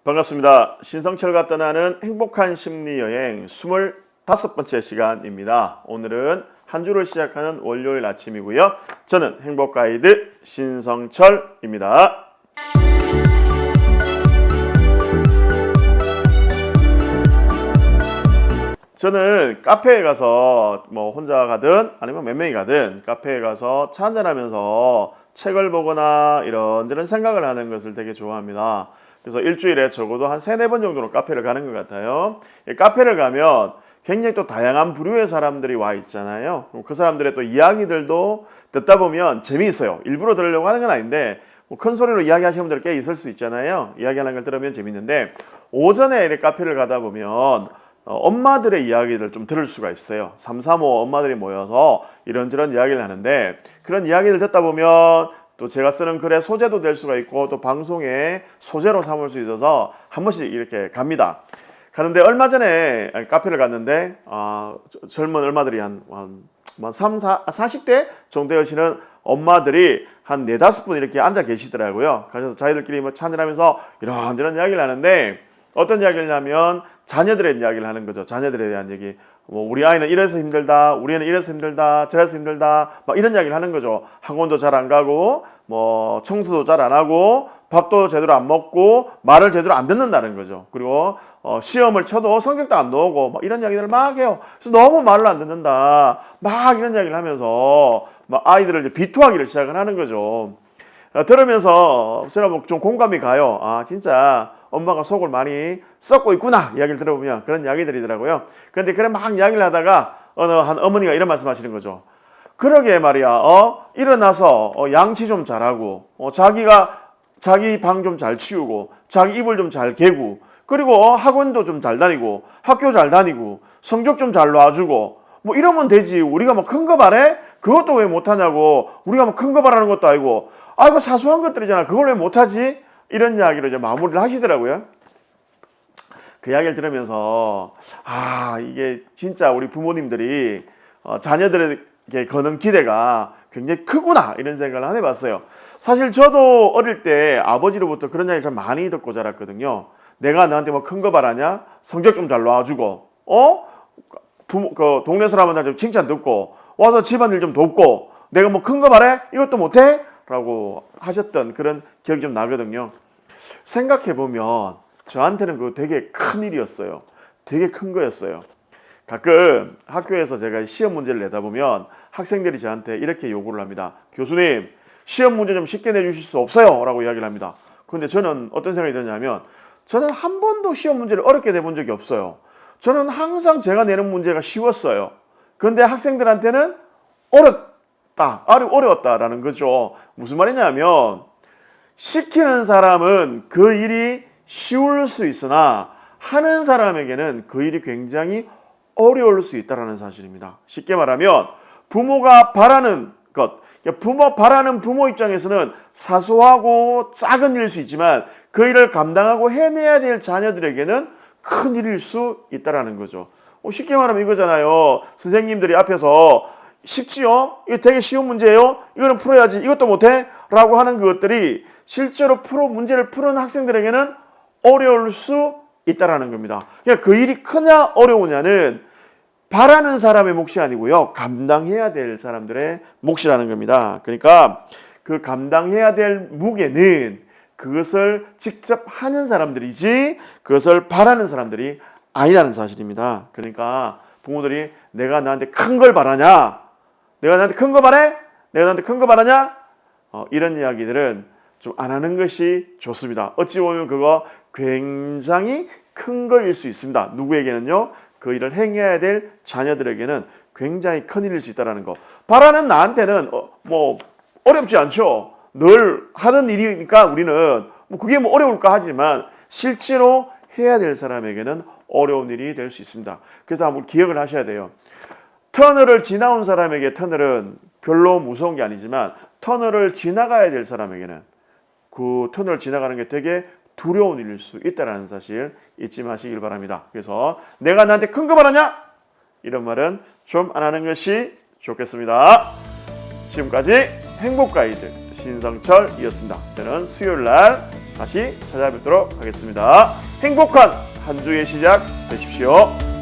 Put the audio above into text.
반갑습니다. 신성철과 떠나는 행복한 심리여행 25번째 시간입니다. 오늘은 한 주를 시작하는 월요일 아침이고요. 저는 행복가이드 신성철입니다. 저는 카페에 가서 혼자 가든 아니면 몇 명이 가든 카페에 가서 차 한잔하면서 책을 보거나 이런저런 생각을 하는 것을 되게 좋아합니다. 그래서 일주일에 적어도 한 3-4번 정도는 카페를 가는 것 같아요. 카페를 가면 굉장히 또 다양한 부류의 사람들이 와 있잖아요. 그 사람들의 또 이야기들도 듣다 보면 재미있어요. 일부러 들으려고 하는 건 아닌데 큰 소리로 이야기하시는 분들 꽤 있을 수 있잖아요. 이야기하는 걸 들으면 재밌는데 오전에 이렇게 카페를 가다 보면 엄마들의 이야기를 좀 들을 수가 있어요. 3, 4, 5 엄마들이 모여서 이런저런 이야기를 하는데 그런 이야기를 듣다 보면 또 제가 쓰는 글의 소재도 될 수가 있고 또 방송의 소재로 삼을 수 있어서 한 번씩 이렇게 갑니다. 가는데 얼마 전에 카페를 갔는데 젊은 엄마들이 한 40대 정도 되시는 엄마들이 한 4-5분 이렇게 앉아 계시더라고요. 그래서 자기들끼리 차 한잔하면서 이런저런 이야기를 하는데 어떤 이야기를 하냐면 자녀들의 이야기를 하는 거죠. 자녀들에 대한 얘기. 우리 아이는 이래서 힘들다, 우리 애는 이래서 힘들다, 저래서 힘들다, 막 이런 이야기를 하는 거죠. 학원도 잘 안 가고, 청소도 잘 안 하고, 밥도 제대로 안 먹고, 말을 제대로 안 듣는다는 거죠. 그리고 시험을 쳐도 성적도 안 나오고, 막 이런 이야기들을 막 해요. 그래서 너무 말을 안 듣는다, 막 이런 이야기를 하면서 막 아이들을 이제 비토하기를 시작을 하는 거죠. 들으면서 제가 좀 공감이 가요. 진짜 엄마가 속을 많이 썩고 있구나 이야기를 들어보면 그런 이야기들이더라고요. 그런데 그래 막 이야기를 하다가 어느 한 어머니가 이런 말씀하시는 거죠. 그러게 말이야. 일어나서 양치 좀 잘하고 자기 방 좀 잘 치우고 자기 이불 좀 잘 개고 그리고 학원도 좀 잘 다니고 학교 잘 다니고 성적 좀 잘 놔주고 이러면 되지. 우리가 큰 거 바래? 그것도 왜 못하냐고. 우리가 큰 거 바라는 것도 아니고 이거 사소한 것들이잖아. 그걸 왜 못하지? 이런 이야기로 이제 마무리를 하시더라고요. 그 이야기를 들으면서 이게 진짜 우리 부모님들이 자녀들에게 거는 기대가 굉장히 크구나 이런 생각을 안 해봤어요. 사실 저도 어릴 때 아버지로부터 그런 이야기를 참 많이 듣고 자랐거든요. 내가 너한테 큰 거 바라냐? 성적 좀 잘 놔주고 동네 사람한테 좀 칭찬 듣고 와서 집안일 좀 돕고 내가 큰 거 바래? 이것도 못해? 라고 하셨던 그런 기억이 좀 나거든요. 생각해보면 저한테는 그거 되게 큰 일이었어요. 되게 큰 거였어요. 가끔 학교에서 제가 시험 문제를 내다 보면 학생들이 저한테 이렇게 요구를 합니다. 교수님, 시험 문제 좀 쉽게 내주실 수 없어요? 라고 이야기를 합니다. 그런데 저는 어떤 생각이 드냐면 저는 한 번도 시험 문제를 어렵게 내본 적이 없어요. 저는 항상 제가 내는 문제가 쉬웠어요. 그런데 학생들한테는 어려웠다라는 거죠. 무슨 말이냐면 시키는 사람은 그 일이 쉬울 수 있으나 하는 사람에게는 그 일이 굉장히 어려울 수 있다는 사실입니다. 쉽게 말하면 부모가 바라는 것, 바라는 부모 입장에서는 사소하고 작은 일일 수 있지만 그 일을 감당하고 해내야 될 자녀들에게는 큰 일일 수 있다는 거죠. 쉽게 말하면 이거잖아요. 선생님들이 앞에서 쉽지요? 이거 되게 쉬운 문제예요? 이거는 풀어야지. 이것도 못해? 라고 하는 것들이 실제로 문제를 푸는 학생들에게는 어려울 수 있다는 겁니다. 그러니까 그 일이 크냐 어려우냐는 바라는 사람의 몫이 아니고요. 감당해야 될 사람들의 몫이라는 겁니다. 그러니까 그 감당해야 될 무게는 그것을 직접 하는 사람들이지 그것을 바라는 사람들이 아니라는 사실입니다. 그러니까 부모들이 내가 너한테 큰 걸 바라냐? 내가 너한테 큰 거 바래? 내가 너한테 큰 거 바라냐? 이런 이야기들은 좀 안 하는 것이 좋습니다. 어찌 보면 그거 굉장히 큰 거일 수 있습니다. 누구에게는요? 그 일을 행해야 될 자녀들에게는 굉장히 큰 일일 수 있다는 거. 바라는 나한테는 어렵지 않죠. 늘 하는 일이니까 우리는 그게 어려울까 하지만 실제로 해야 될 사람에게는 어려운 일이 될 수 있습니다. 그래서 한번 기억을 하셔야 돼요. 터널을 지나온 사람에게 터널은 별로 무서운 게 아니지만 터널을 지나가야 될 사람에게는 그 터널을 지나가는 게 되게 두려운 일일 수 있다는 사실 잊지 마시길 바랍니다. 그래서 내가 나한테 큰 거 바라냐? 이런 말은 좀 안 하는 것이 좋겠습니다. 지금까지 행복가이드 신성철이었습니다. 저는 수요일날 다시 찾아뵙도록 하겠습니다. 행복한 한 주의 시작 되십시오.